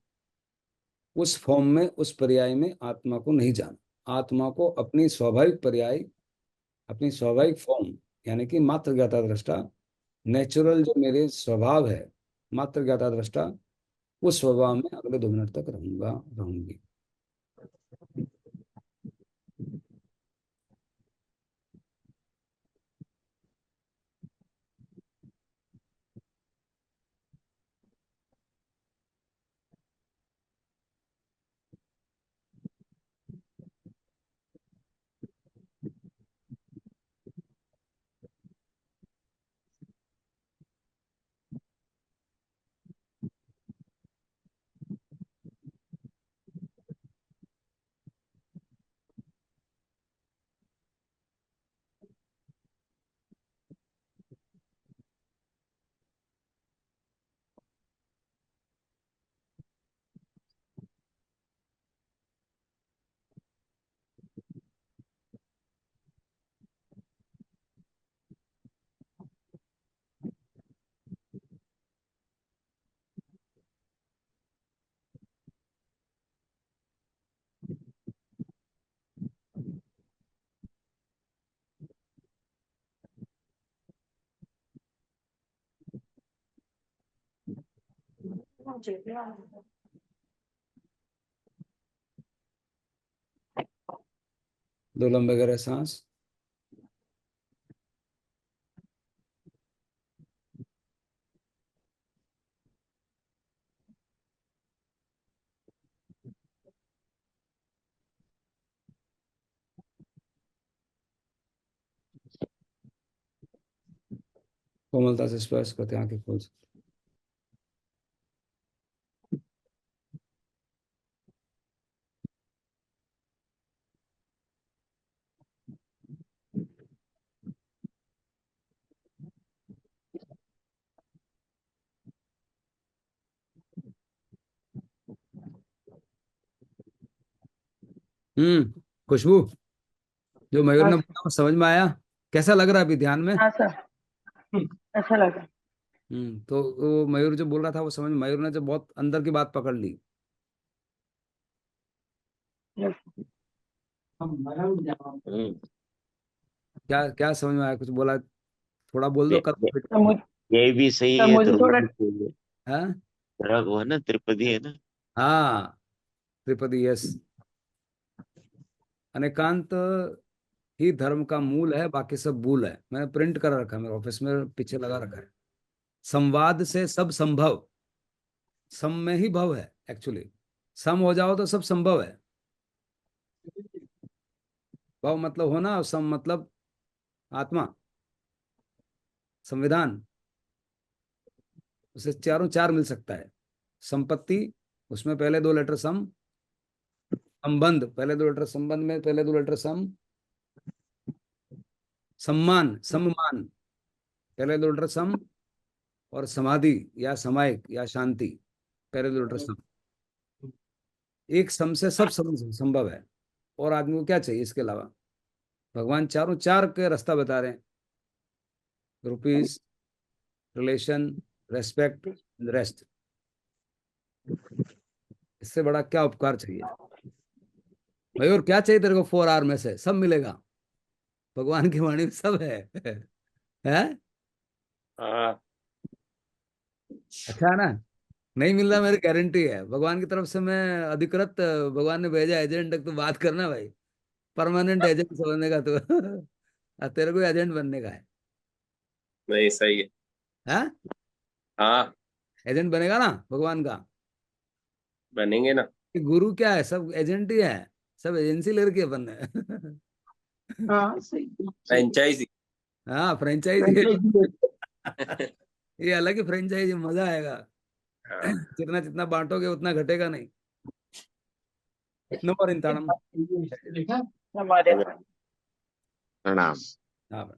उस फॉर्म में, उस पर्याय में आत्मा को नहीं जाना। आत्मा को अपनी स्वाभाविक पर्याय, अपनी स्वाभाविक फॉर्म, यानी कि मात्र ज्ञाता दृष्टा, नेचुरल जो मेरे स्वभाव है, मात्र ज्ञाता दृष्टा, उस स्वभाव में अगले 2 मिनट तक रहूंगा, रहूंगी। दो लंबे गहरे सांस। कोमलता से स्पर्श करते आंखें खोल सकते। खुशबू, जो मयूर हाँ ने सर। बोला वो समझ में आया? कैसा लग रहा है अभी ध्यान में? हाँ सर, अच्छा लगा। तो वो मयूर जो बोल रहा था वो समझ, मयूर ने जो बहुत अंदर की बात पकड़ ली। यस। हम मरम जाओ। क्या क्या समझ में आया? कुछ बोला? थोड़ा बोल दो, ये, कल ये, फिट तो मुझे ये भी सही तो है, मुझे ध्रुव थोड़ा भी सही है। हाँ तेरा वो है ना, त्रिपदी है ना। हाँ, त्रिपदी, यस। अनेकांत ही धर्म का मूल है, बाकी सब भूल है। मैंने प्रिंट कर रखा है, मेरे ऑफिस में पीछे लगा रखा है। संवाद से सब संभव, सम में ही भव है एक्चुअली। सम हो जाओ तो सब संभव है। भव मतलब होना, और सम मतलब आत्मा, संविधान। उसे चारों चार मिल सकता है। संपत्ति, उसमें पहले दो लेटर सम। संबंध, पहले दो लेटर संबंध में पहले दो लेटर सम। सम्मान, सम्मान, पहले दो लेटर सम। और समाधि या समायिक या शांति, पहले दो लेटर सम। एक सम से सब संभव है। और आदमी को क्या चाहिए इसके अलावा? भगवान चारों चार के रास्ता बता रहे हैं। Rupees, relation, respect, rest. इससे बड़ा क्या उपकार चाहिए? भाई और क्या चाहिए तेरे को? 4 आवर में से सब मिलेगा। भगवान की वाणी में सब है। है? हाँ, अच्छा है ना? नहीं मिल रहा, मेरी गारंटी है भगवान की तरफ से। मैं अधिकृत, भगवान ने भेजा एजेंट तक तो बात करना भाई। परमानेंट एजेंट समझने का तो। तेरे को एजेंट बनने का है। नहीं सही है। हाँ, हाँ, एजेंट बनेगा ना भगवान का? बनेंगे ना। कि गुरु क्या है? सब एजेंट ही है। सब एजेंसी लेकर के अपन ने। हाँ सही। फ्रेंचाइजी। हाँ, फ्रेंचाइजी है। ये अलग ही फ्रेंचाइजी, मजा आएगा। हाँ। जितना जितना बांटोगे उतना घटेगा नहीं। नंबर इंतानम। देखा हमारे प्रणाम। हाँ।